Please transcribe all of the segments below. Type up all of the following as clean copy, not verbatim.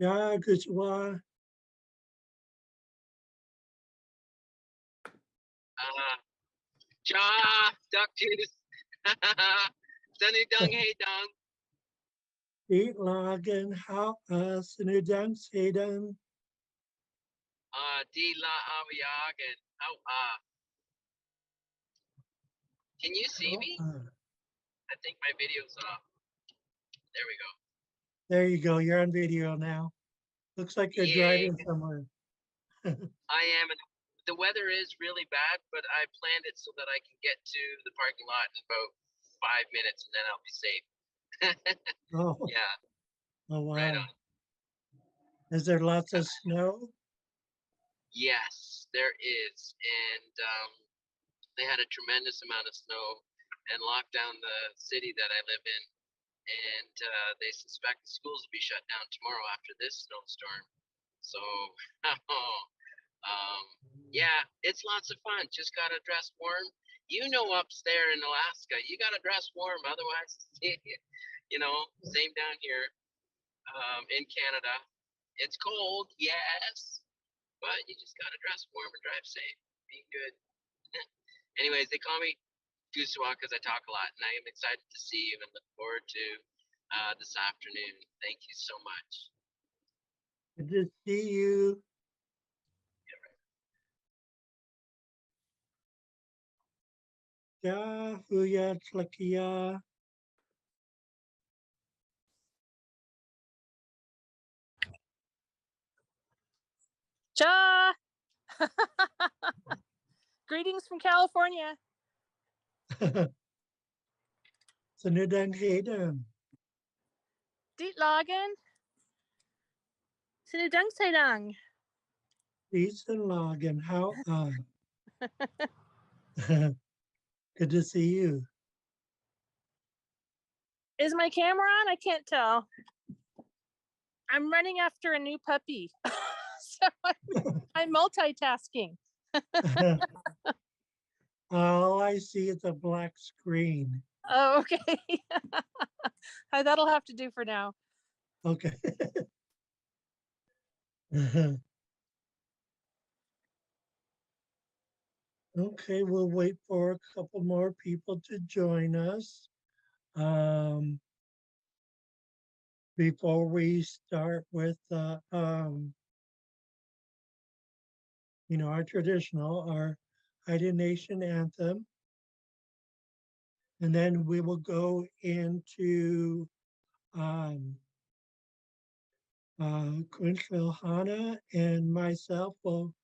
Ja, Kuchwa. Cha, duck juice. Sunny dung, hey dung. Eat lagen how sinudang sedan. Di la awiyagan. Oh, can you see How me? I think my video's off. There we go. There you go. You're on video now. Looks like you're Yay. driving somewhere. I am. And the weather is really bad, but I planned it so that I can get to the parking lot in about 5 minutes and then I'll be safe. Oh, Yeah, oh right wow. on. Is there lots of snow? Yes, there is. And they had a tremendous amount of snow and locked down the city that I live in. And they suspect the schools will be shut down tomorrow after this snowstorm. So, yeah, it's lots of fun. Just gotta dress warm. You know, up there in Alaska, you gotta dress warm. Otherwise, same down here in Canada. It's cold, yes, but you just gotta dress warm and drive safe. Be good. Anyways, they call me Guswa because I talk a lot, and I am excited to see you and look forward to this afternoon. Thank you so much. Good to see you. Ja, huya tlakia. Cha! Greetings from California. Sinudang sedan. Deet Lagen. Sinudang Saidang. Ethan Logan, how good to see you. Is my camera on? I can't tell. I'm running after a new puppy. So I'm multitasking. All I see is a black screen. Oh, okay. That'll have to do for now. Okay. Okay, we'll wait for a couple more people to join us before we start with our traditional, our Haida Nation anthem. And then we will go into Quinchville Hana and myself will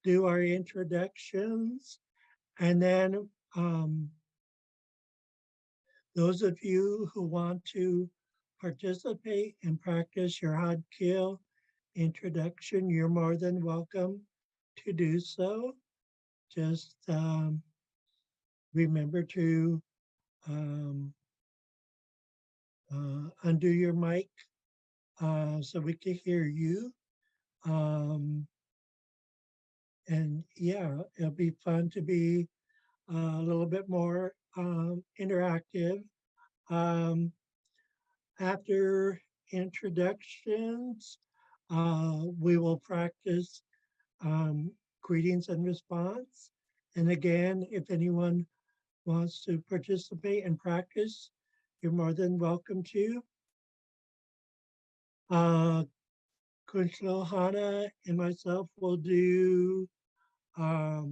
do our introductions. And then those of you who want to participate and practice your Hadkil introduction, you're more than welcome to do so. Just remember to undo your mic so we can hear you. And yeah, it'll be fun to be a little bit more interactive. After introductions, we will practice greetings and response. And again, if anyone wants to participate and practice, you're more than welcome to. Kunshlo Hana and myself will do a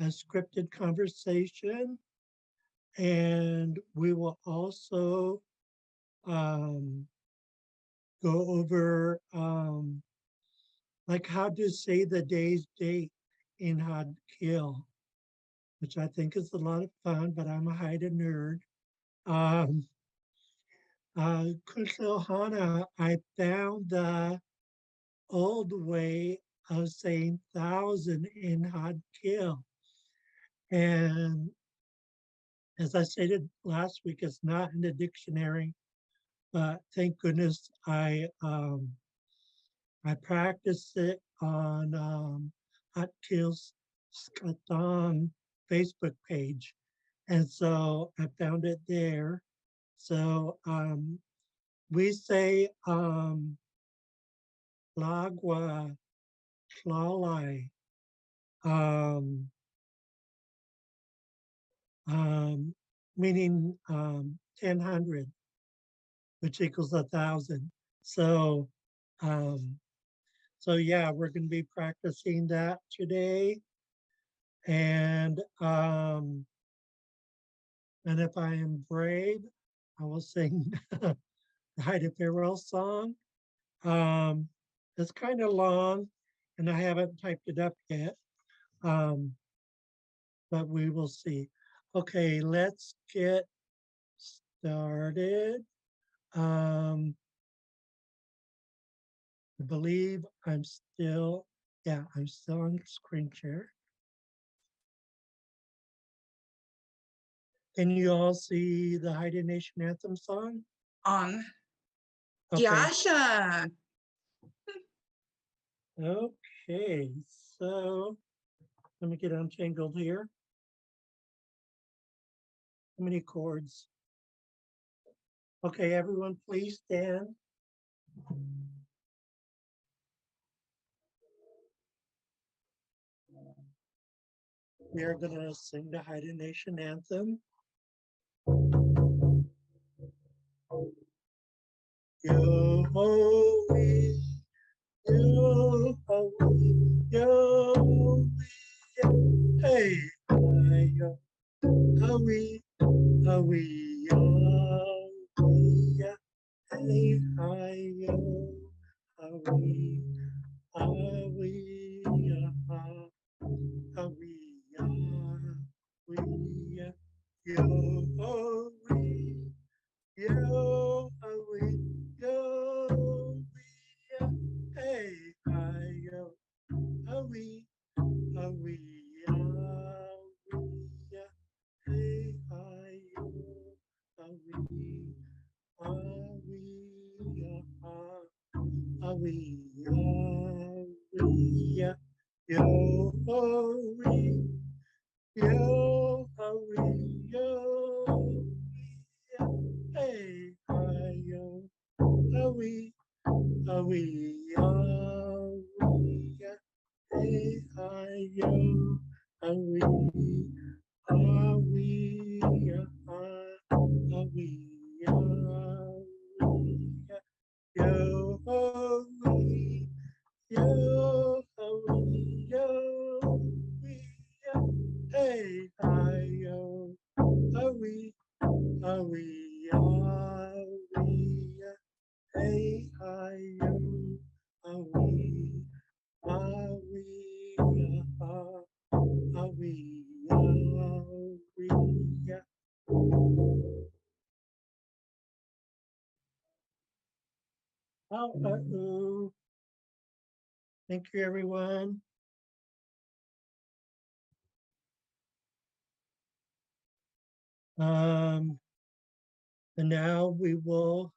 scripted conversation, and we will also go over like how to say the day's date in Hadkil, which I think is a lot of fun, but I'm a Haida nerd. Kunshlo Hana, I found the old way of saying 1,000 in Hadkil. And as I stated last week, it's not in the dictionary, but thank goodness I practiced it on Hadkil's Skatan Facebook page. And so I found it there. So we say Lagwa, Tlalai, um, meaning 1000, which equals 1,000. So, um, so yeah, we're going to be practicing that today. And if I am brave, I will sing the Haida Farewell song. Um, it's kind of long, and I haven't typed it up yet, but we will see. Okay, let's get started. I believe I'm still on screen share. Can you all see the Haida Nation Anthem song? On. Okay. Yasha. Okay, so let me get untangled here. How many chords? Okay, everyone, please stand. We are going to sing the Haida Nation Anthem. Yo ho wee, yo ho wee, yo wee, hey, hi, yo ho wee, yo wee, hey, hi, yo ho wee, ha wee, yo ho wee. Yo, we, yo, we, hey, hi, yo, we, we, hey, hi, yo, we, we, yo, we, yo, yo, hey, hi, yo, we, hey, hi, yo, we, yo, we, yo, we, hey, hi, yo, we, hey, hi, yo, we, Thank you, everyone. And now we will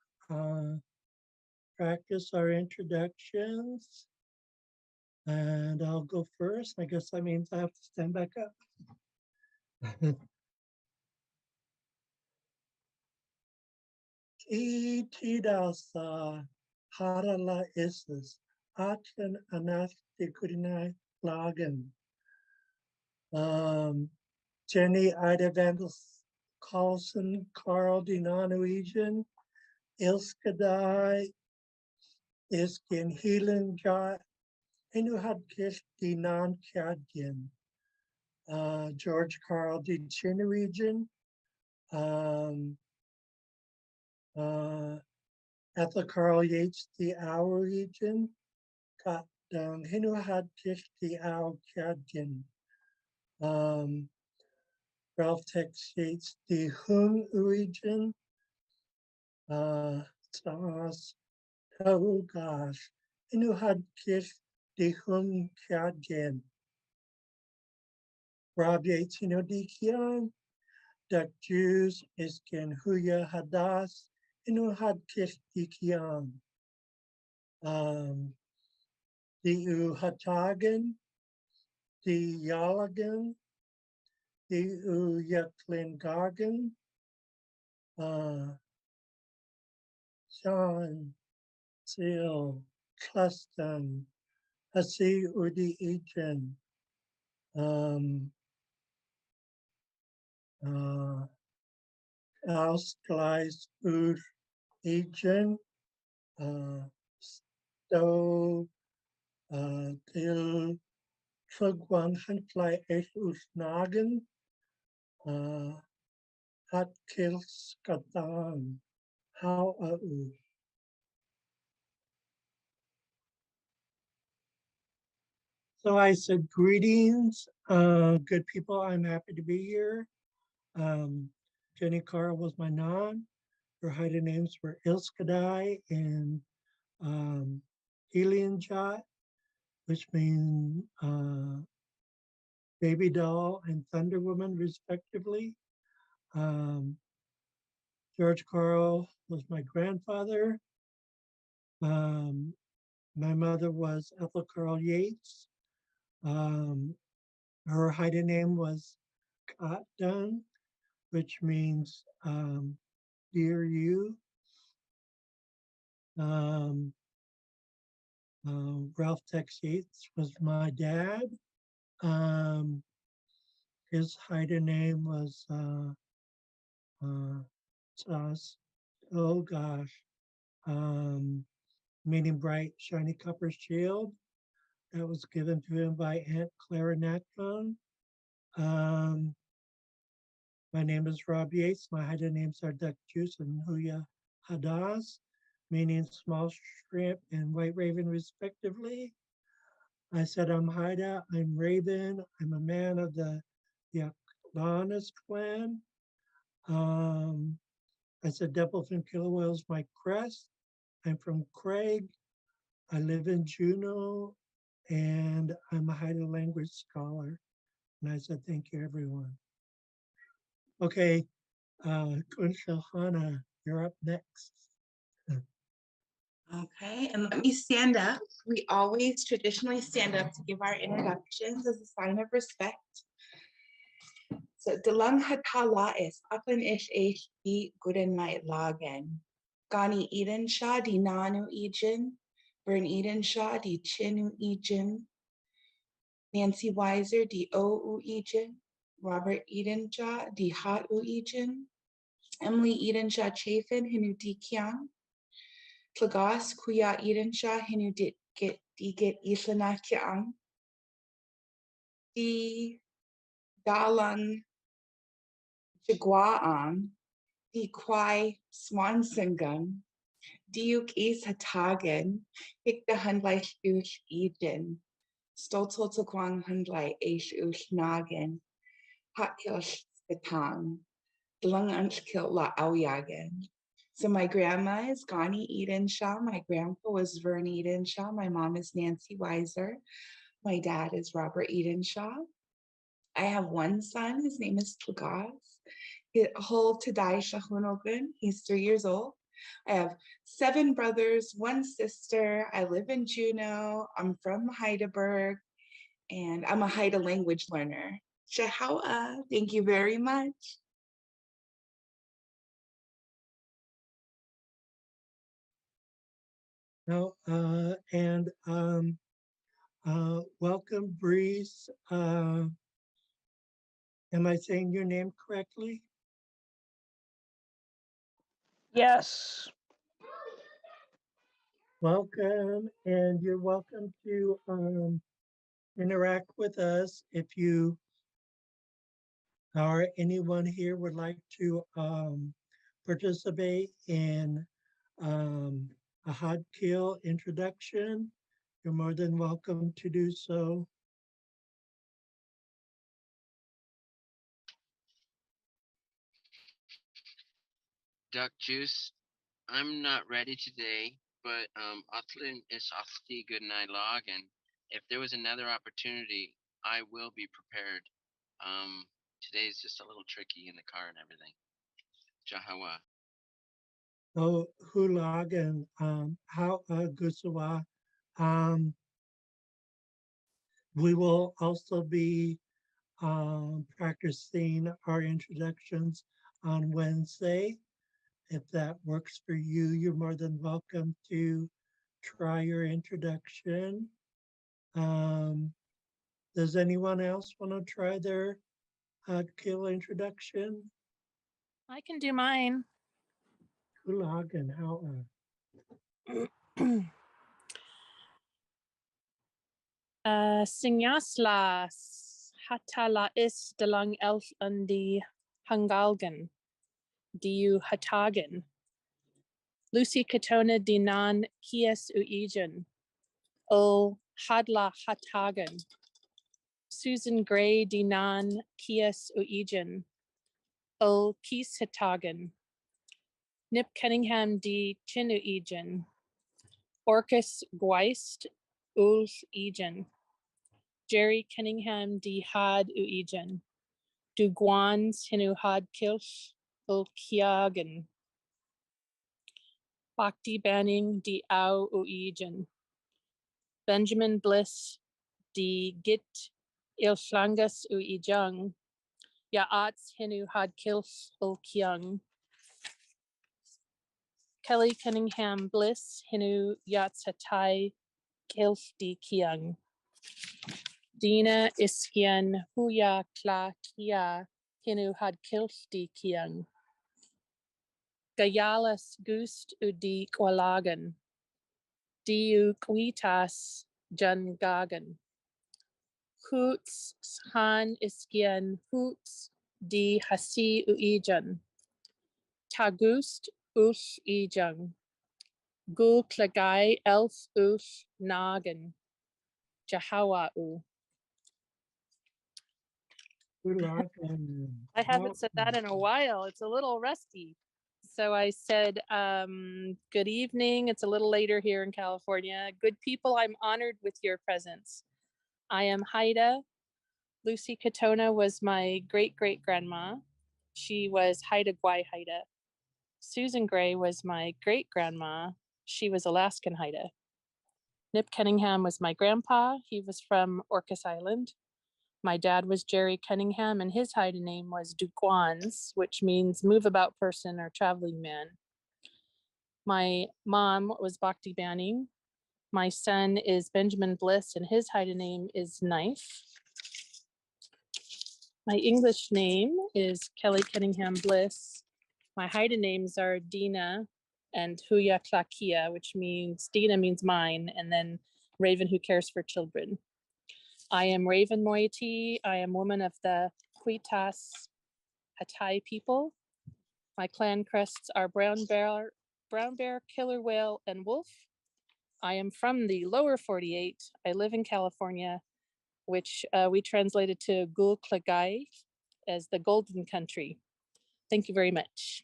practice our introductions. And I'll go first. I guess that means I have to stand back up. Itidasa harala isis aten anasti kudinai lagen. Jenny Ida Vandals Carlson, Carl Dinanuijan, Ilskadai, Iskin Heelan Jai, Inuhad Kish Dinan Kadgin, George Carl D. Chinuijan, Ethel Carl Yates the Our region, Kat Dung Hinuhad Kish the Our Kadgin, Ralph Tex Yates the Hung region, Stars, oh gosh, Hinuhad Kish the Hung Kadgin, Rob Yates Dikian, Duck Jews Iskin Huya Hadas, Inuhad Kish Dikian. The Uhatagan, the Yalagan, the Uyaklingagan, Sean, Seal, custom, hasi udi ichen, um, uh, ausgleich ur ichen, sto, til trugwan hantlai eich usnagen, hat kils katan, how u. So I said, greetings, good people. I'm happy to be here. Um, Jenny Carl was my non. Her Haida names were Ilskadai and Helianjot, which mean baby doll and Thunder Woman, respectively. Um, George Carl was my grandfather. Um, my mother was Ethel Carl Yates. Um, her Haida name was Katdung, which means dear you. Um, Ralph Tex Yates was my dad. Um, his Haida name was uh, oh gosh, um, meaning bright, shiny copper shield. That was given to him by Aunt Clara Natcon. Um, my name is Rob Yates. My Haida names are Duck Juice and Huya Hadas, meaning small shrimp and white raven, respectively. I said, I'm Haida, I'm Raven, I'm a man of the Yaklanis clan. I said, Devilfin Kilauea is my crest. I'm from Craig. I live in Juneau, and I'm a Haida language scholar. And I said, thank you, everyone. Okay, Kunshel Hana, you're up next. Okay, and let me stand up. We always traditionally stand up to give our introductions as a sign of respect. So, Dalang Hatala is Apan Ish Ish Di Guden Might Lagen. Gani Eden Shah Di Nanu Ejin. Bern Eden Shah Di Chinu Ejin. Nancy Weiser Di O U Ejin. Robert Eden Shah Di Hat U Ejin. Emily Eden Shah Chafin Hinu Di Kiang. Tlagas Kuya Eden Shah Hinu Dit Get Islana Kiang. Di Dalang Jaguaan. Di Kwai Swansingum. Diuk is Hatagen. Hik the Hundlei Ush Eden. Stolzel to Kwang Hundlei Ish Ush Nagen. Hatkilsh Spitang. Lung Unchkil La Auyagen. So my grandma is Gani Eden Shaw. My grandpa was Vern Eden Shaw. My mom is Nancy Weiser. My dad is Robert Eden Shaw. I have one son. His name is Tlagas. Hol Tadai Shahunogun. He's 3 years old. I have 7 brothers, 1 sister. I live in Juneau. I'm from Heidelberg, and I'm a Haida language learner. Shahawa, thank you very much. No, and welcome, Breeze. Am I saying your name correctly? Yes. Welcome, and you're welcome to interact with us. If you or anyone here would like to participate in a hot kill introduction, you're more than welcome to do so. Duck juice. I'm not ready today, but Atlin is Asti good night log, and if there was another opportunity, I will be prepared. Today's just a little tricky in the car and everything. Jahawa. So Hulag and how Gusawa. We will also be practicing our introductions on Wednesday. If that works for you, you're more than welcome to try your introduction. Um, does anyone else want to try their Kíl introduction? I can do mine. Kulagan, how? Singaslas hatala is dalang elf undi hangalgan diu hatagan. Lucy Katona dinan kies uijan. O hadla hatagan. Susan Gray dinan kies uijan. O kis hatagan. Nip Cunningham di Chinuijan. Orcus Gweist Ulf Egan. Jerry Cunningham di Had Uijan. Du Guans Hinu Had Kilf Ulkiagan. Bhakti Banning di Au Uijan. Benjamin Bliss di Git Ilflangas Uijang. Yaats Hinu Had Kilf Ulkiang. Kelly Cunningham Bliss Hinu Yatshatai Kilf di Kiang. Dina Iskian Huya Kla Kia Hinu Had Kilf di Kiang. Gayalas Gust Udi Kwalagan. Diu Kwitas Jan Gagan. Hoots Han Iskian Hoots di Hasi Uijan. Tagust Ulf Ijang. Gul Klagai Elf Ulf Nagan. Jahawa'u. Kulagan. I haven't said that in a while. It's a little rusty. So I said, good evening. It's a little later here in California. Good people, I'm honored with your presence. I am Haida. Lucy Katona was my great-great-grandma. She was Haida Gwai Haida. Susan Gray was my great-grandma. She was Alaskan Haida. Nip Cunningham was my grandpa. He was from Orcas Island. My dad was Jerry Cunningham, and his Haida name was Duquans, which means move about person or traveling man. My mom was Bhakti Banning. My son is Benjamin Bliss, and his Haida name is Knife. My English name is Kelly Cunningham Bliss. My Haida names are Dina and Huya Klakia, which means Dina means mine, and then Raven who cares for children. I am Raven Moiety. I am woman of the Kwitas Hatai people. My clan crests are brown bear, killer whale, and wolf. I am from the lower 48. I live in California, which we translated to Gul Klagai as the Golden Country. Thank you very much.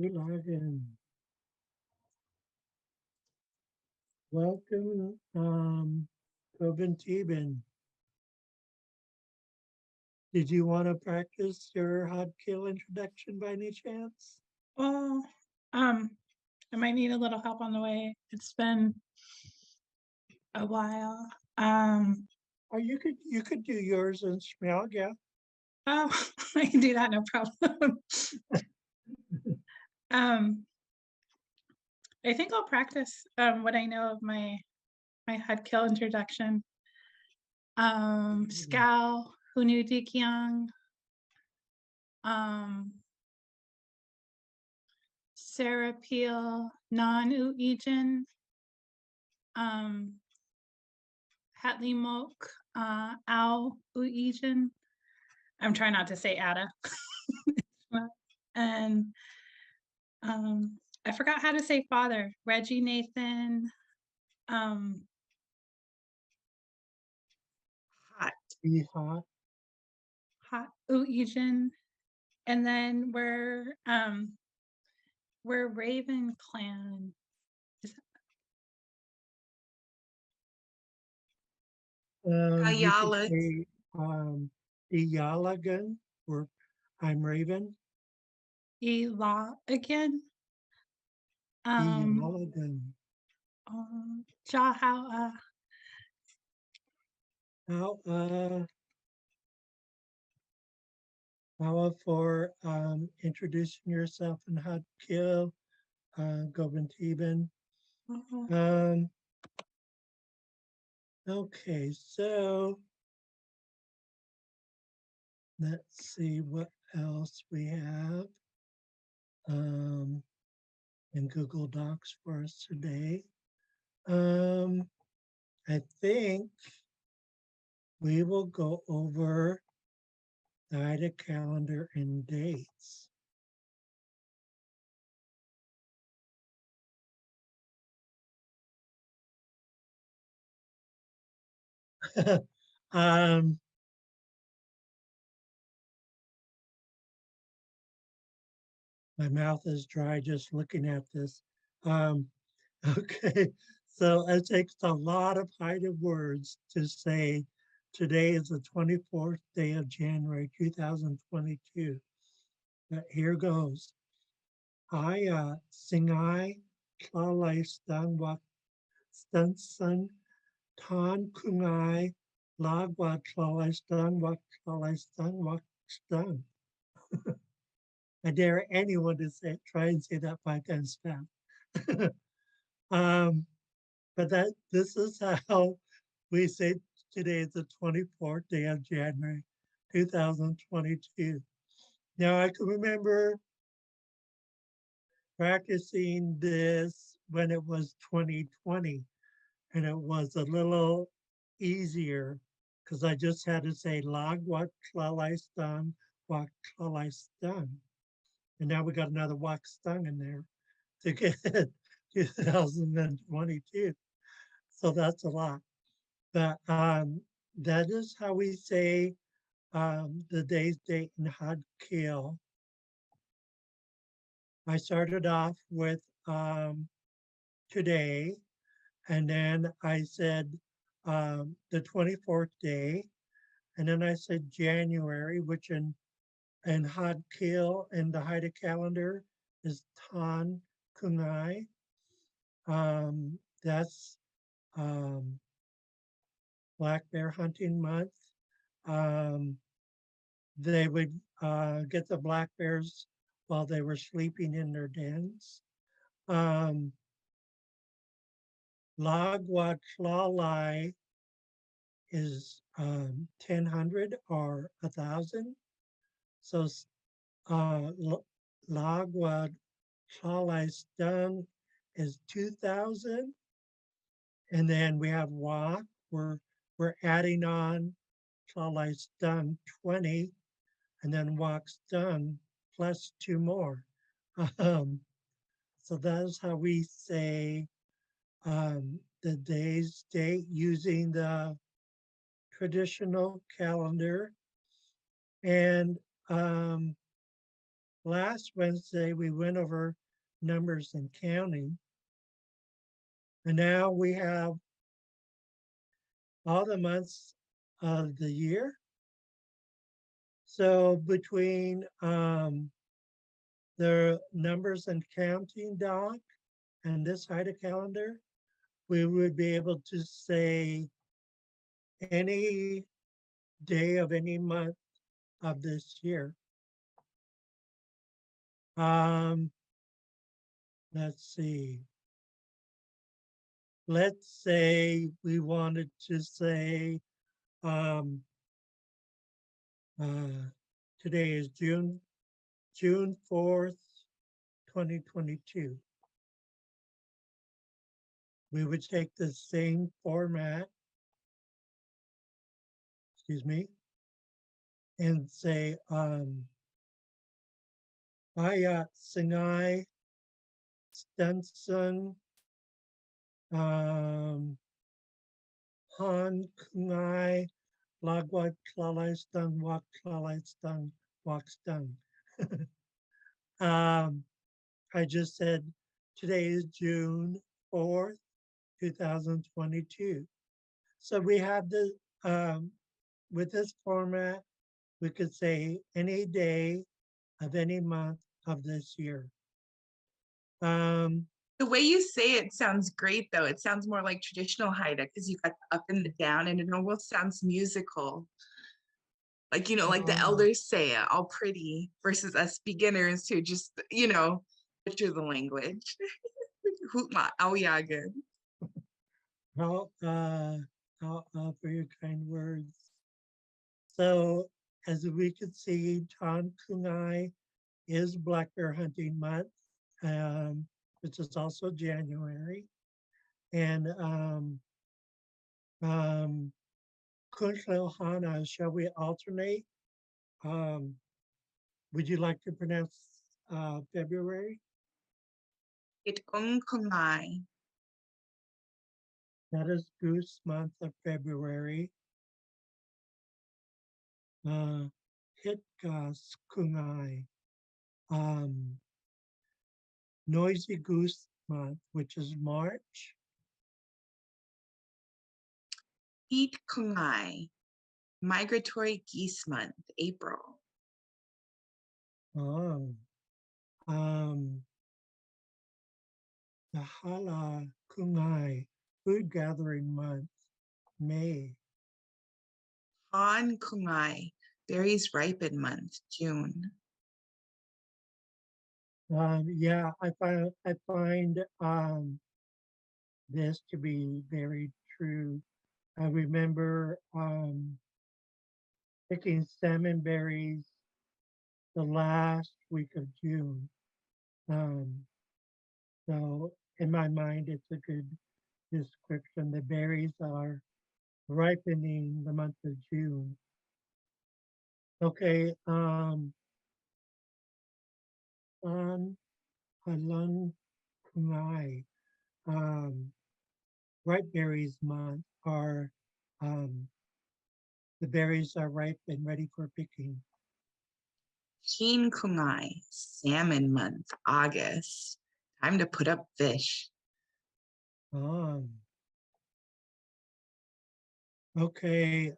Kulagan. Welcome, Tobin Teben. Did you want to practice your hot kill introduction by any chance? Well, I might need a little help on the way. It's been a while. Or you could do yours in Shmiel, yeah. Oh, I can do that, no problem. I think I'll practice what I know of my head kill introduction. Scal, Hunu Dikyang, Sarah Peel, Non Uijin, Hatley Mok, Ao Uijin. I'm trying not to say Ada. And I forgot how to say father. Reggie Nathan. Hot. Be hot. Hot Uijin. And then we're Raven Clan. You Ayala. could say Iyalagan, or I'm Raven. Ela again. Iyalagan. Jaha. How for introducing yourself and how to kill. Gobentiban. Mhm. Okay, so let's see what else we have in Google Docs for us today. I think we will go over the Ida calendar and dates. um, my mouth is dry just looking at this. Um, okay, so it takes a lot of heightened words to say today is the 24th day of January 2022. But here goes. I singai klalai stanwak stansan tan kungai lagwa klalai stanwak klalai stanwak stan. I dare anyone to say, try and say that 5 times fast. um, but this is how we say today is the 24th day of January, 2022. Now I can remember practicing this when it was 2020, and it was a little easier because I just had to say lag wat klalai stung, wat klalai stung. And now we got another wak stung in there to get 2022. So that's a lot. But that is how we say the day's date in Hadkil. I started off with today, and then I said the 24th day, and then I said January, which in Hadkil in the Haida calendar is Tan Kungai. That's black bear hunting month. Um, they would get the black bears while they were sleeping in their dens. Lagwatlalai is 1000 or 1000. So Lagwatlalai stun is 2000. And then we have Wa, we're adding on Tlalai stun 20, and then Wak stun plus 2 more. Um, so that's how we say the day's date using the traditional calendar. And last Wednesday, we went over numbers and counting. And now we have all the months of the year. So between the numbers and counting doc and this Haida calendar, we would be able to say any day of any month of this year. Um, let's see. Let's say we wanted to say um, today is June 4th, 2022. We would take the same format, excuse me, and say Aya Singai Stenson Han Kungai Lagwat Klalai Stung Wak Klalai Stung Wak Stung. I just said today is June 4th, 2022. So we have the with this format, we could say any day of any month of this year. The way you say it sounds great, though. It sounds more like traditional Haida because you got the up and the down, and it almost sounds musical. Like, like the elders say it, all pretty, versus us beginners who just, butcher the language. Hootma, Aoyagan. How, for your kind words. So as we can see, Tan Kunai is black bear hunting month, which is also January. And Kunlil shall we alternate? Um, would you like to pronounce February? Kumai. That is goose month of February. Hitgas Kunai. Noisy goose month, which is March. Eat Kumai. Migratory geese month, April. Oh, the Hala Kunai, food gathering month, May. Han Kumai. Berries ripen month, June. Yeah, I find this to be very true. I remember picking salmon berries the last week of June. So in my mind, it's a good description. The berries are ripening the month of June. Okay, on Halan Kunai, ripe berries month are um, the berries are ripe and ready for picking. Keen Kumai. Salmon month, August. Time to put up fish. Um, okay,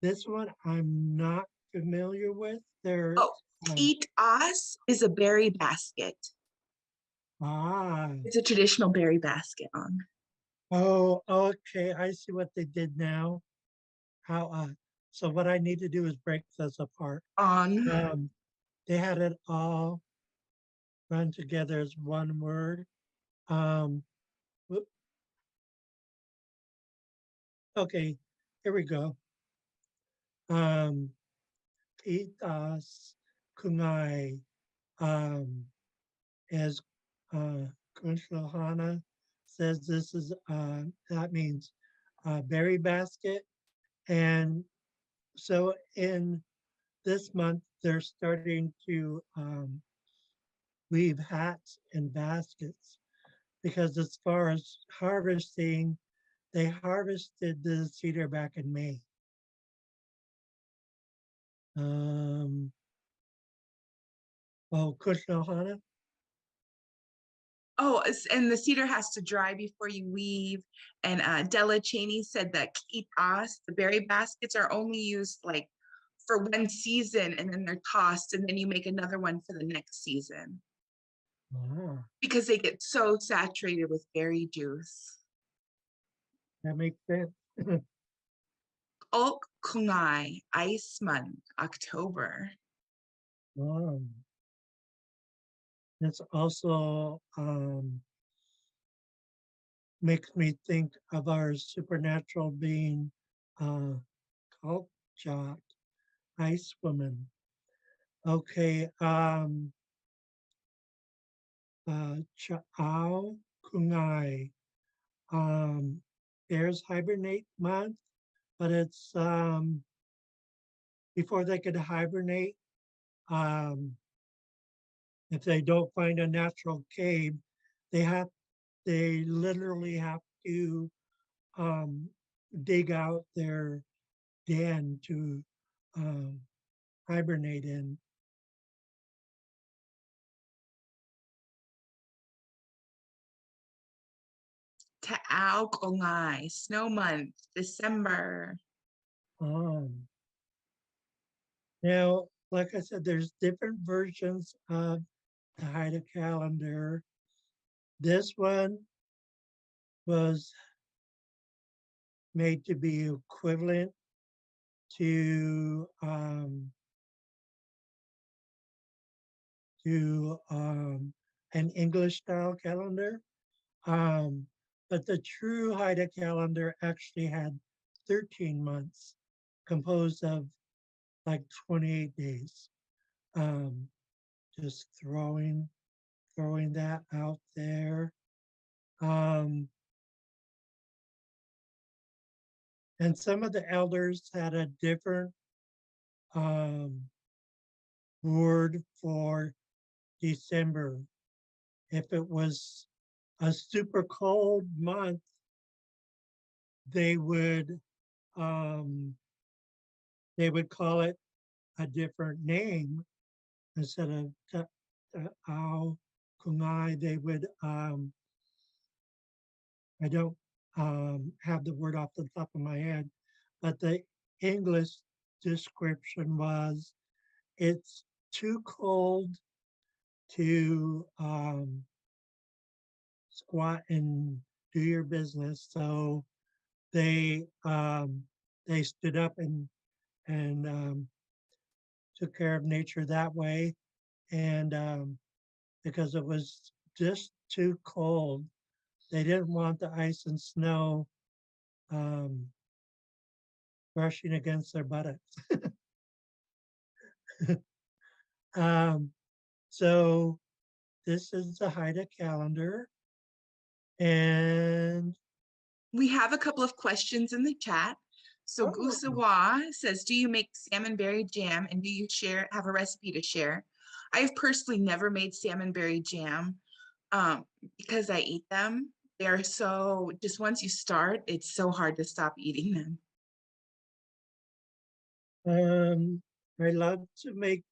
this one I'm not familiar with. There's Oh, Eat Us is a berry basket. ah It's a traditional berry basket on. oh okay, I see what they did now. How so what I need to do is break this apart. On. They had it all run together as one word. Um, okay, here we go. Pitas kunai, as Kunshlohana says, this is that means berry basket. And so in this month, they're starting to weave hats and baskets because as far as harvesting, they harvested the cedar back in May. Kushnohana? Oh, and the cedar has to dry before you weave. And Della Cheney said that kitas, the berry baskets, are only used like for one season and then they're tossed and then you make another one for the next season Ah, because they get so saturated with berry juice. that makes sense. Ok Kunai, Ice Month, October. um, it's also makes me think of our supernatural being, Kulchak, Ice Woman. Okay, Cha'ao Kunai. Bears hibernate month, but it's before they could hibernate. Um, if they don't find a natural cave, they have they literally have to um, dig out their den to um, hibernate in. Ta'ao Kongai, Snow Month, December. Um, Now, like I said, there's different versions of the Haida calendar. This one was made to be equivalent to to an English style calendar. Um, but the true Haida calendar actually had 13 months composed of like 28 days. Um, just throwing that out there. Um, and some of the elders had a different um, word for December. If it was a super cold month, they would um, they would call it a different name instead of Ao Kungai. They would I don't have the word off the top of my head, but the English description was it's too cold to squat and do your business. So they they stood up and took care of nature that way. And because it was just too cold, they didn't want the ice and snow um, brushing against their buttocks. um, so this is the Haida calendar. And We have a couple of questions in the chat. So oh, Gusawa says, do you make salmon berry jam and do you have a recipe to share? I've personally never made salmon berry jam because I eat them. They are so, just once you start, it's so hard to stop eating them. I love to make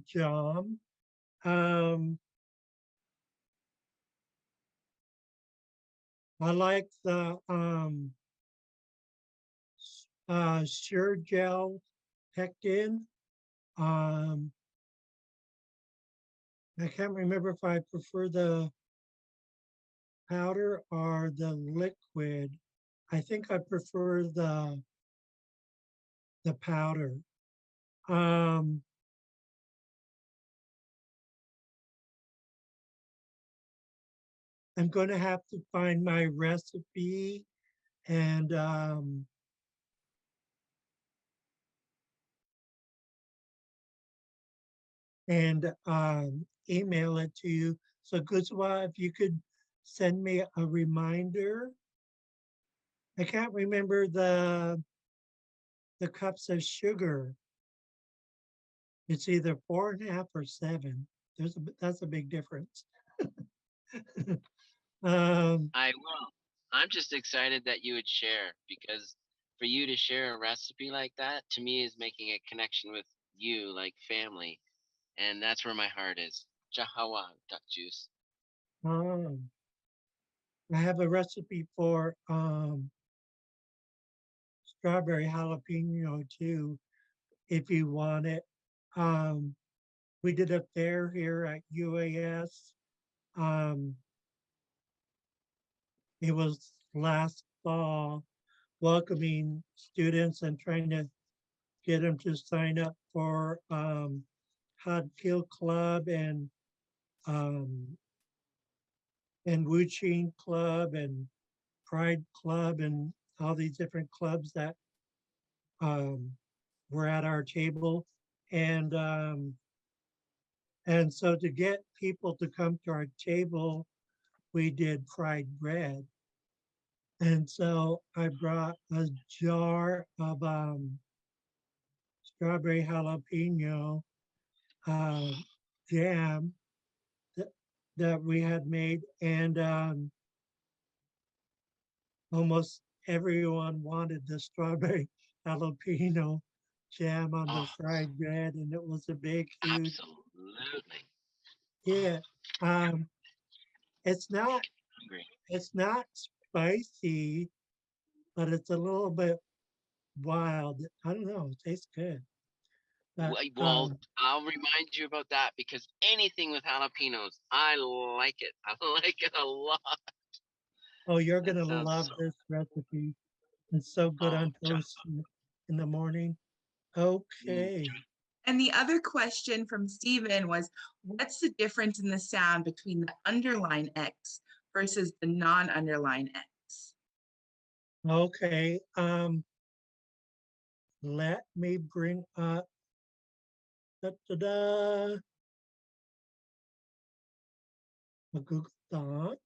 jam. I like the sure gel pectin. Um, I can't remember if I prefer the powder or the liquid. I think I prefer the powder. Um, I'm going to have to find my recipe and email it to you. So Guzwa, if you could send me a reminder. I can't remember the cups of sugar. It's either 4.5 or 7. That's a big difference. I will. I'm just excited that you would share because for you to share a recipe like that to me is making a connection with you like family. And that's where my heart is. Jahawa duck juice. um, I have a recipe for strawberry jalapeno too, if you want it. Um, we did a fair here at UAS. Um, it was last fall, welcoming students and trying to get them to sign up for Kíl Club um, and Wuching Club and Pride Club and all these different clubs that um, were at our table. And so to get people to come to our table, we did fried bread. And so I brought a jar of strawberry jalapeno uh, jam that, that we had made, and almost everyone wanted the strawberry jalapeno jam on the Oh, fried bread, and it was a big, huge, absolutely. yeah. Um, it's not Hungry. it's not spicy, but it's a little bit wild. I don't know. It tastes good. But Well, I'll remind you about that because anything with jalapenos, I like it. I like it a lot. oh, you're That gonna sounds love so. this recipe. It's so good Oh, on toast in the morning. mm, Okay. And the other question from Stephen was, what's the difference in the sound between the underline X versus the non-underline X? Okay, let me bring up a Google Doc.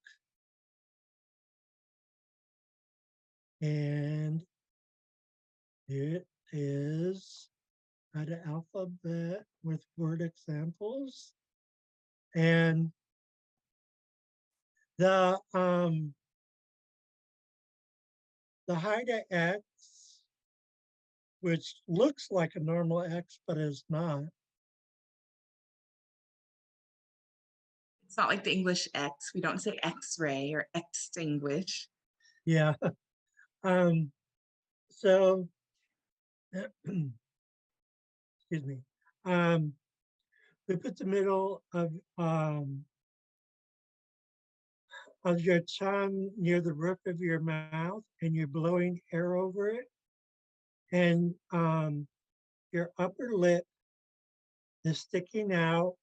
And it is an alphabet with word examples. And the Haida X, which looks like a normal X, but is not. It's not like the English X. We don't say X-ray or extinguish. Yeah. So, excuse me. We put the middle of your tongue near the roof of your mouth, and you're blowing air over it. And your upper lip is sticking out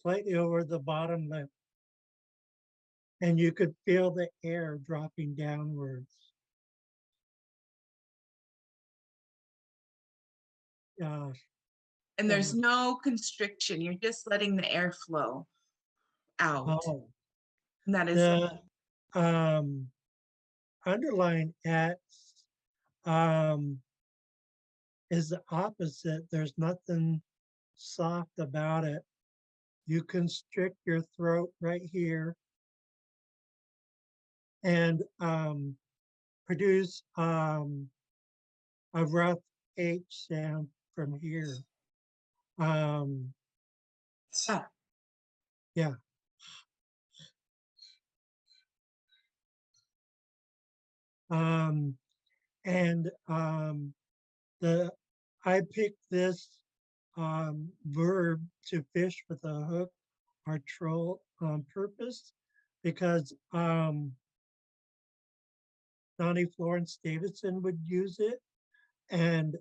slightly over the bottom lip. And you could feel the air dropping downwards. Gosh. And there's no constriction. You're just letting the air flow out. Oh, And that is the underlying X is the opposite. There's nothing soft about it. You constrict your throat right here and produce a rough H sound from here. Yeah. And I picked this verb to fish with a hook or troll on purpose because Donnie Florence Davidson would use it, and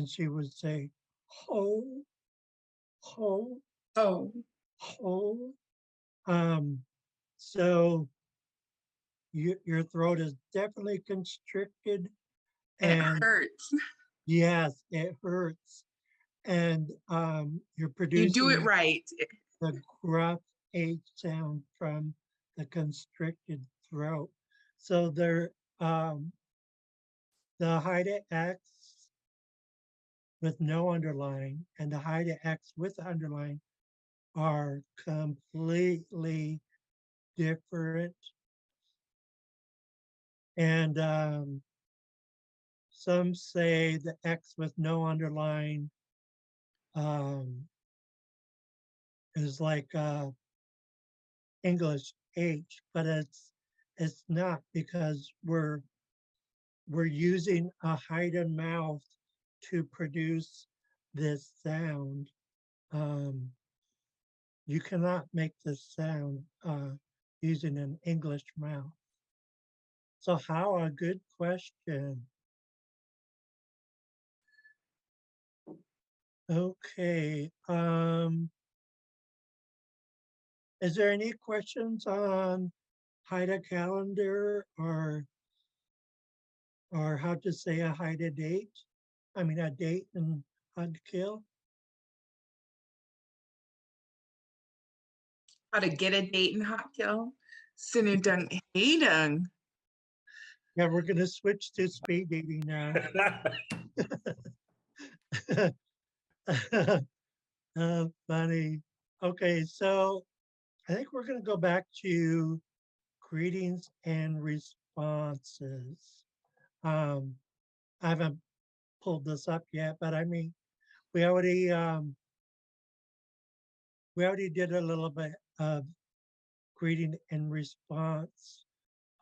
she would say, "Ho, ho, oh, ho." So your throat is definitely constricted, and it and hurts. yes, it hurts, and you're You do it producing right. the gruff H sound from the constricted throat. So the Haida X with no underline and the Haida X with the underline are completely different. And some say the X with no underline is like English H, but it's not because we're using a Haida mouth to produce this sound. You cannot make this sound using an English mouth. So how a good question. Okay. Is there any questions on Haida calendar or how to say a Haida date? I mean a date and how to kill? How to get a date in hot kill. Sinudung Haydung. Yeah, we're gonna switch to speed dating now. Funny. Okay, so I think we're gonna go back to greetings and responses. I haven't pulled this up yet, but I mean, we already did a little bit of greeting and response,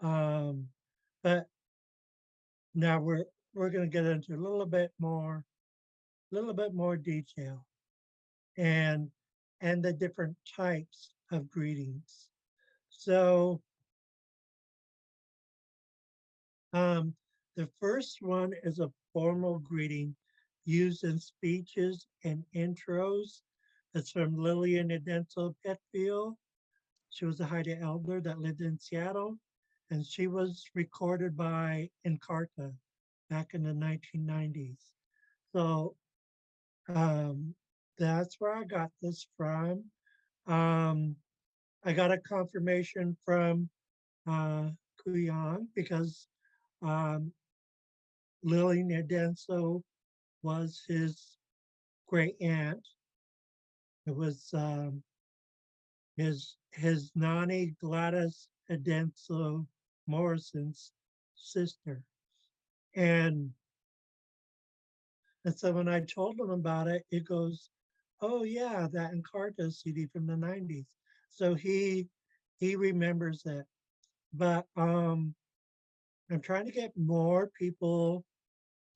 but now we're going to get into a little bit more detail and the different types of greetings. So the first one is a formal greeting used in speeches and intros. That's from Lillian Edenso Petfield. She was a Haida elder that lived in Seattle, and she was recorded by Encarta back in the 1990s. So um, that's where I got this from. Um, I got a confirmation from Kuyang because um, Lily Nadenso was his great aunt. It was his nanny Gladys Adenso Morrison's sister, and so when I told him about it, it goes, "Oh yeah, that Encarta CD from the '90s." So he remembers it, but I'm trying to get more people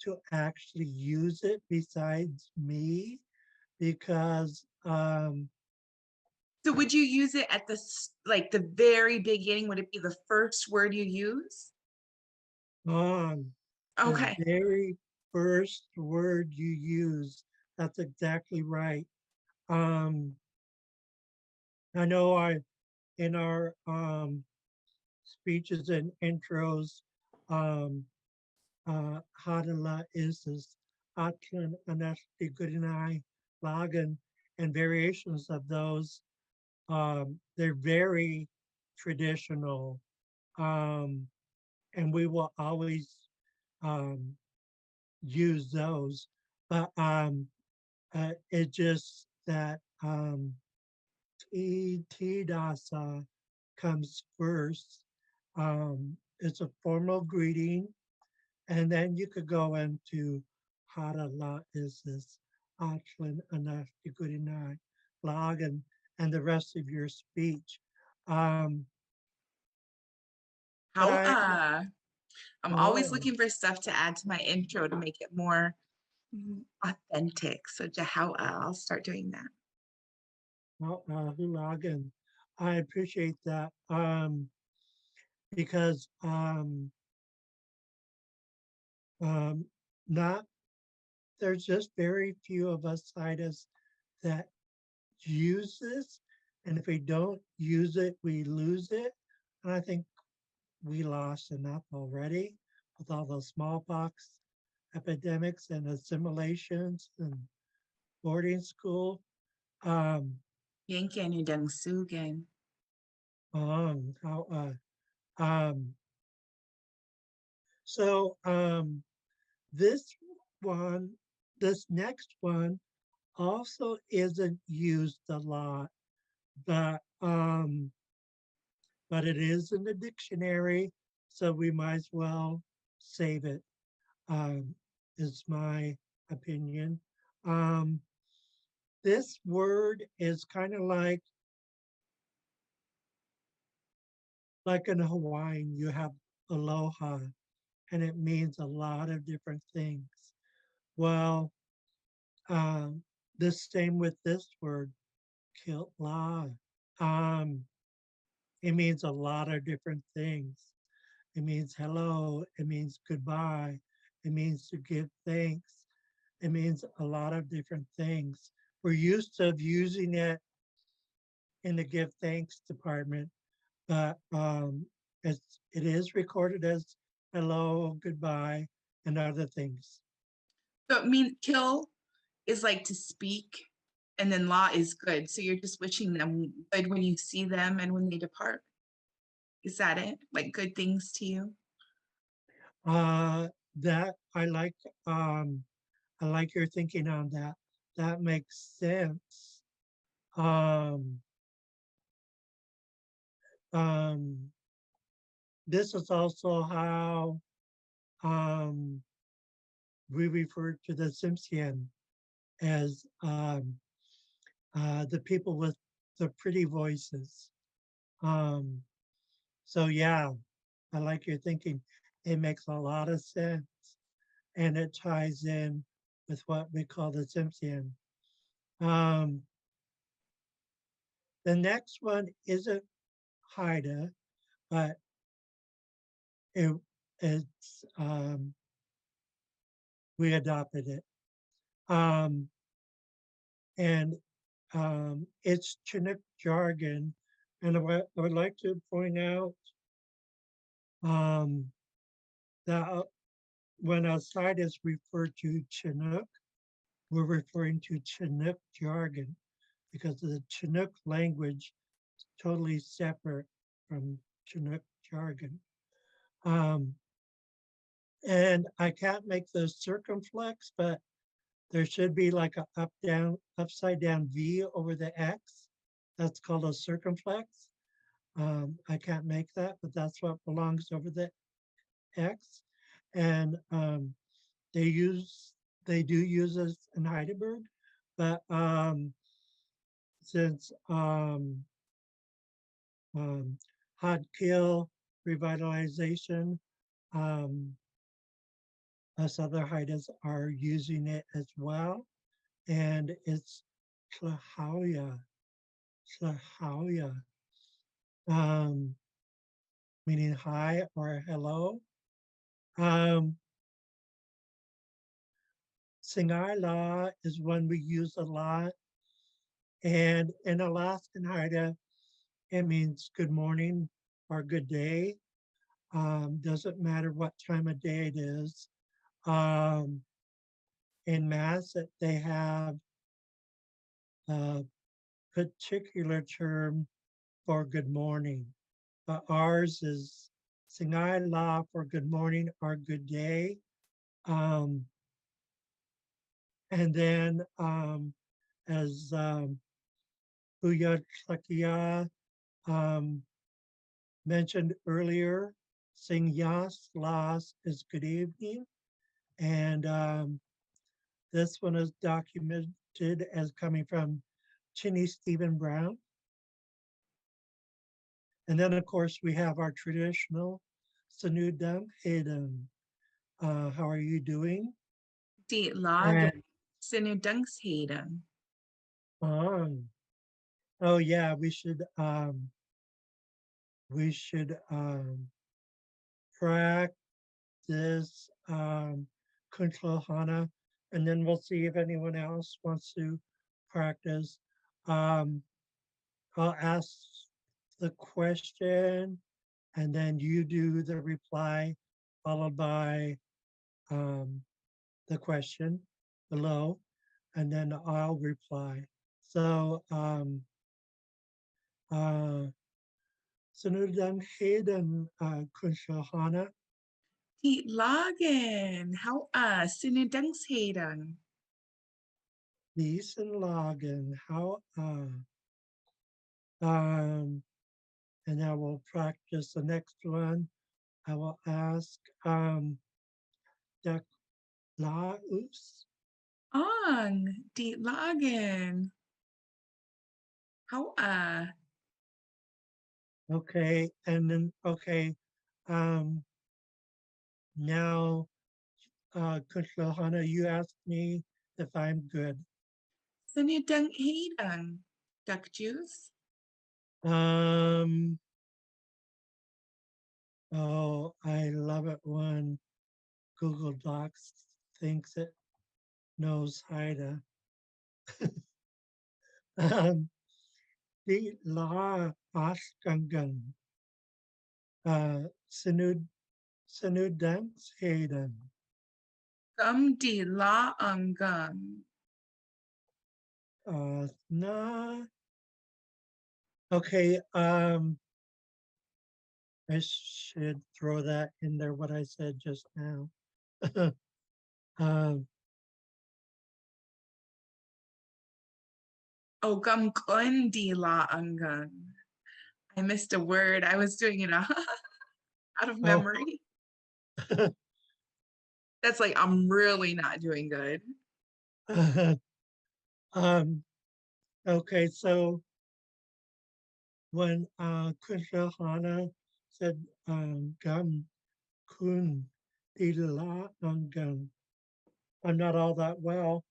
to actually use it besides me because So would you use it at like the very beginning? Would it be the first word you use? on the Okay. very first word you use, that's exactly right. Um, I know I in our speeches and intros, um, Hadala is this Atkan Anashti Goodinai Lagan and variations of those. They're very traditional, and we will always um, use those. But it just that Dasa comes first. It's a formal greeting, and then you could go into Harala is this Achlin Anashikurinai Lagan and the rest of your speech. Um, but How I'm always oh, looking for stuff to add to my intro to make it more authentic. So Jahawa, I'll start doing that. Hulagan, I appreciate that because um, not there's just very few of us Idas that use this, and if we don't use it, we lose it. And I think we lost enough already with all the smallpox epidemics and assimilations and boarding school. Um, Yankan and Dung Sugan. how, um, so this one, this next one also isn't used a lot, but it is in the dictionary, so we might as well save it. Is my opinion. Um, this word is kind of like in Hawaiian, you have aloha, and it means a lot of different things. Well, um, the same with this word, kiltla. Um, it means a lot of different things. It means hello. It means goodbye. It means to give thanks. It means a lot of different things. We're used to using it in the give thanks department, but it is recorded as hello, goodbye, and other things. So it means kill is like to speak, and then law is good. So you're just wishing them good when you see them and when they depart. Is that it? Like good things to you? That I like your thinking on that. That makes sense. Um, um, this is also how um, we refer to the Simpson as the people with the pretty voices. Um, so yeah, I like your thinking. It makes a lot of sense, and it ties in with what we call the Simpson. Um, the next one isn't Haida, but it, it's we adopted it. Um, and it's Chinook jargon. And I would like to point out um, that when a site is referred to Chinook, we're referring to Chinook jargon because the Chinook language is totally separate from Chinook jargon. And I can't make those circumflex, but there should be like a up down upside down V over the X. That's called a circumflex. I can't make that, but that's what belongs over the X. And they do use this in Heidelberg, but since hot kill revitalization, us other Haidas are using it as well. And it's Tlahauya, Tlahauya, um, meaning hi or hello. Singai La is one we use a lot. And in Alaskan Haida, it means good morning or good day. Doesn't matter what time of day it is. In Mass, they have a particular term for good morning. Ours is Singai La for good morning or good day. And then as Uyad Tlakia mentioned earlier, Sing Yas Las is good evening. And this one is documented as coming from Chinny Stephen Brown. And then, of course, we have our traditional Sanudam Hayden. How are you doing? Die Lage And Sinudungsheden. oh yeah, we should practice Kuntlahana, and then we'll see if anyone else wants to practice. Um, I'll ask the question, and then you do the reply, followed by the question below, and then I'll reply. So, Sunudan Hayden Kunshahana, Die Lagen. How Sinudungsheden. Beeson Logan, how, and I will practice the next one. I will ask, Dak Laus. Die Lagen. How Okay, and then, okay, now, Kunshahana, you asked me if I'm good. Sinudungsheden. Duck juice. Um, oh, I love it when Google Docs thinks it knows how to. The La Ashkangan, Sinud Sinudance Hayden. Die La Ungun. Nah. Okay, I should throw that in there, what I said just now. um, Oh, die La Ungun. I missed a word. I was doing it out of oh, memory. That's like, I'm really not doing good. okay, so when Kunshahana said Gam Kun Dila Gam, I'm not all that well,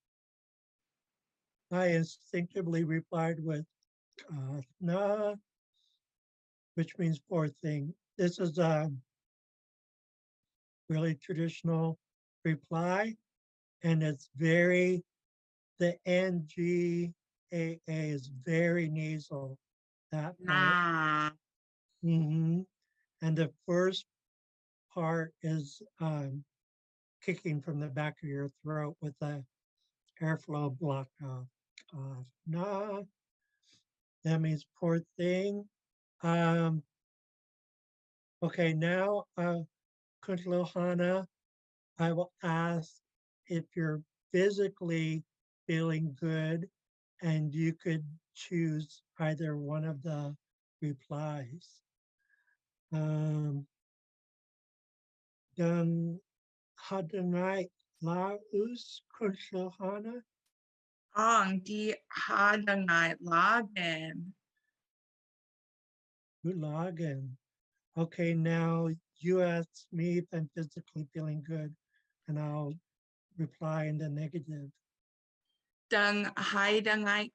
I instinctively replied with na, which means poor thing. This is a really traditional reply, and it's very the NGAA is very nasal, that part. Nah. And the first part is kicking from the back of your throat with the airflow blocked off. Nah, that means poor thing. Okay, now, Kuntlohana, I will ask if you're physically feeling good, and you could choose either one of the replies. Dan hadanai laus Kuntlohana, Ang di hadangai lagen. ulagen. Okay, now you ask me if I'm physically feeling good, and I'll reply in the negative. Dung hadangai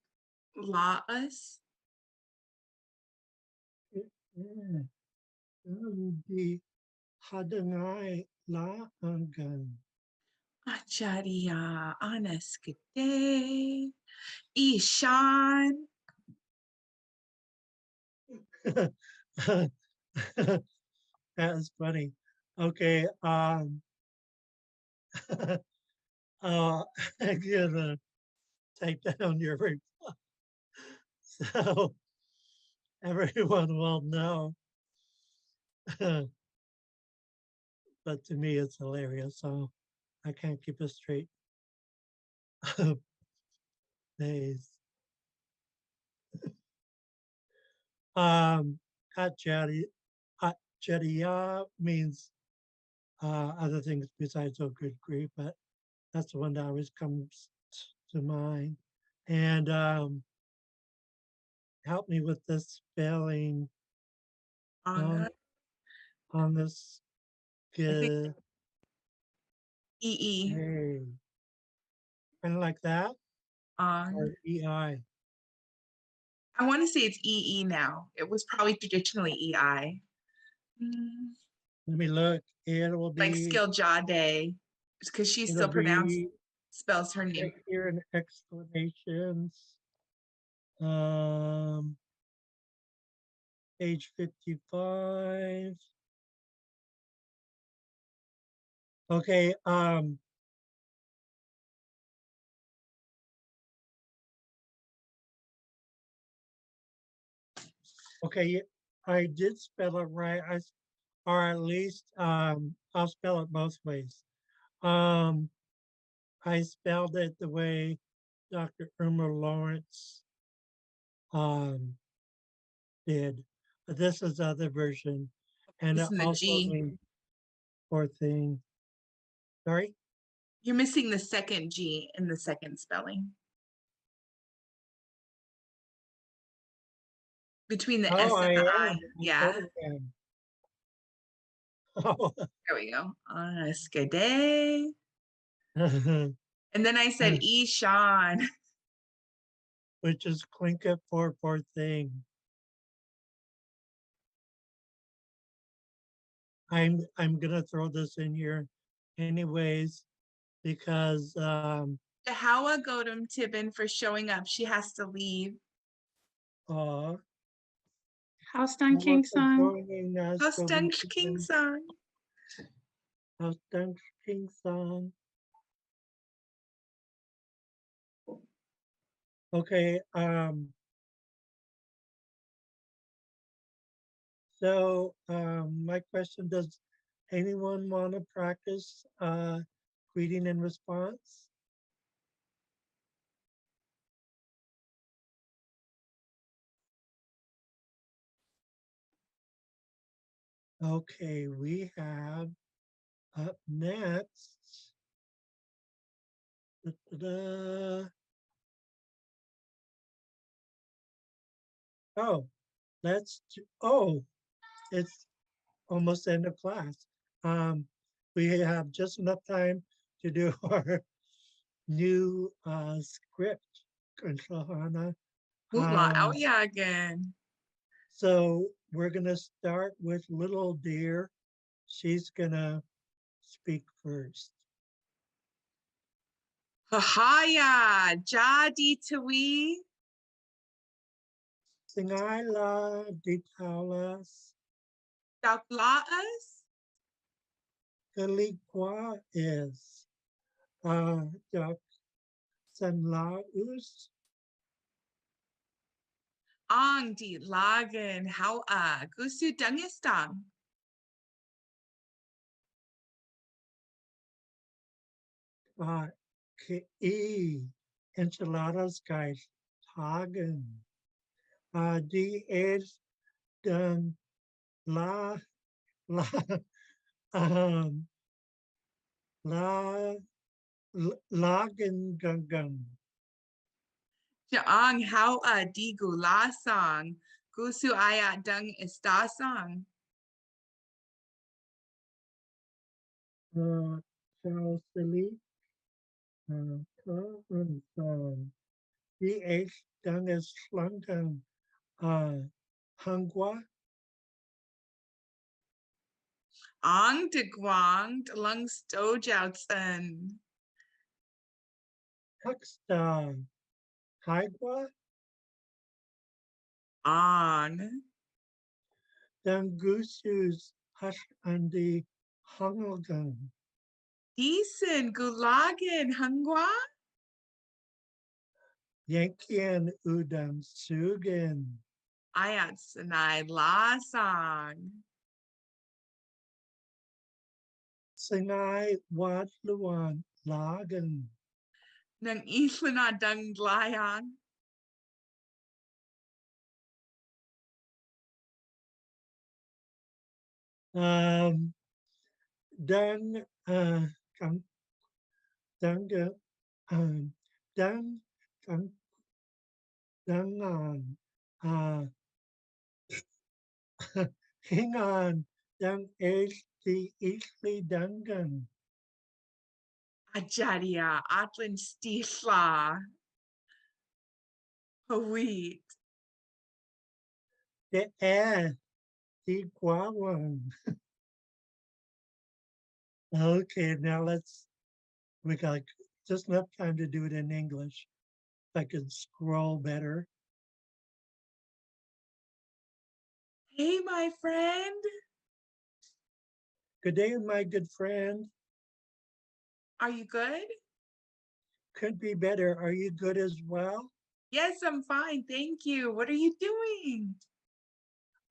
laas. Mm, Di hadangai la angan. Acharya anaskite. Ishan. That is funny. Okay, I'm gonna take down your reply so everyone will know. But to me, it's hilarious, so I can't keep a straight face. Jediya means other things besides oh good grief, but that's the one that always comes to mind. And help me with the spelling Anga. on this I think good EE. kind of like that or Ang. EI. I want to say it's EE now. It was probably traditionally EI. Let me look. It will Like be Skill Jade. Because she it'll still be spells her name. right here in exclamations. Um page 55. Okay, okay, I did spell it right. Or at least I'll spell it both ways. I spelled it the way Dr. Irma Lawrence did, but this is the other version, and it Missing the also G. means poor thing. Sorry. You're missing the second G in the second spelling. Between the S Oh, and I the I. am. I Yeah. totally am. Oh, There we go. Skade. And then I said Ishan. which is Clinket for poor thing. I'm gonna throw this in here anyways because The Hawa Godum Tibbin for showing up. She has to leave. House done Thank King song. joining us. Hostan King Song. Hostan King song. Okay, so my question, does anyone want to practice greeting and response? Okay, we have up next. Da-da-da. Oh, it's almost end of class. We have just enough time to do our new script, Kunshahana. Mutla Auya again. So we're gonna start with Little Deer. She's gonna speak first. Hahaya, jadi tui. Singaila Ditaulas Daklaas. Kaligwa is Jak Sanlaus Ang di lagen how gusu dungistang. Ke Enchiladas guys Hagen die is dan la la la lagen gangan Jaang how di gulasang. Gusu ayat dung istasang. Chelsea die is dan is slangen Hangwa Ang de guang lung stojoutsen. Huxta Haigwa On. dan Gusus Hush and the Hungelgan Decent gulagen hungwa. Yankian Udam Sugan Ayat sanai lasang. Sinai Wat Luan Lagan Nang islana dung glayang. Dan Kang Dan Dan Kang Dangan hang on Dan is the Eastly Dangan Ajaria atlan stisla. Hawit. the air the Guawan. Okay, now we got just enough time to do it in English. If I could scroll better. Hey, my friend. Good day, my good friend. Are you good? Could be better. Are you good as well? Yes, I'm fine. Thank you. What are you doing?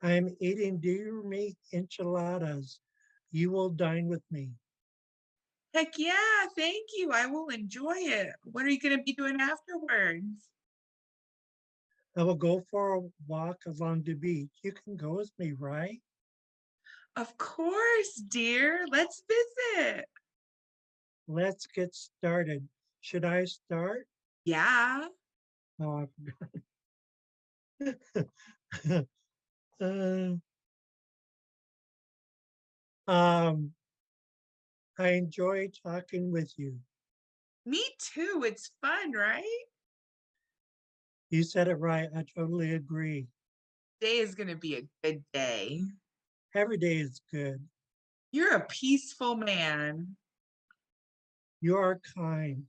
I'm eating deer meat enchiladas. You will dine with me. Heck yeah, thank you. I will enjoy it. What are you going to be doing afterwards? I will go for a walk along the beach. You can go with me, right? Of course, dear. Let's visit. Let's get started. Should I start? Yeah. Oh, I forgot. I enjoy talking with you. Me too. It's fun, right? You said it right. I totally agree. Today is going to be a good day. Every day is good. You're a peaceful man. You are kind.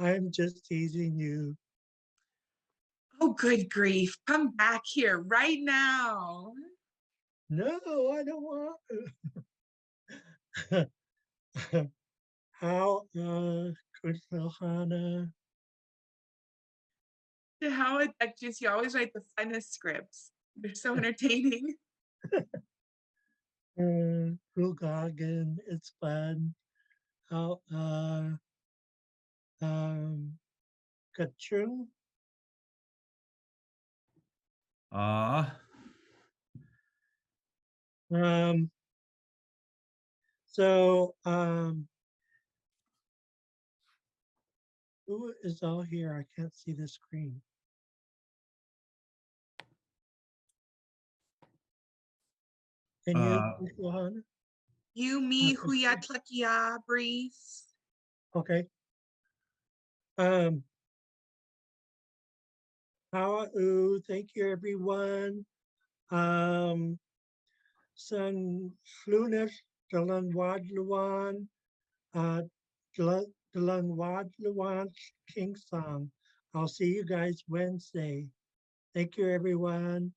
I'm just teasing you. Oh, good grief. Come back here right now. No, I don't want. How, Kushilhana? How just you always write the funnest scripts. They're so entertaining. Rugagan, it's fun. How, Kachung? Um, so, who is all here? I can't see the screen. Can you, Kushilhana? You, me, huyatlakia, Breeze. Okay. Thank you, everyone. San Flunas, Dalan Wadluan, Delung Wad Luanch King Song. I'll see you guys Wednesday. Thank you, everyone.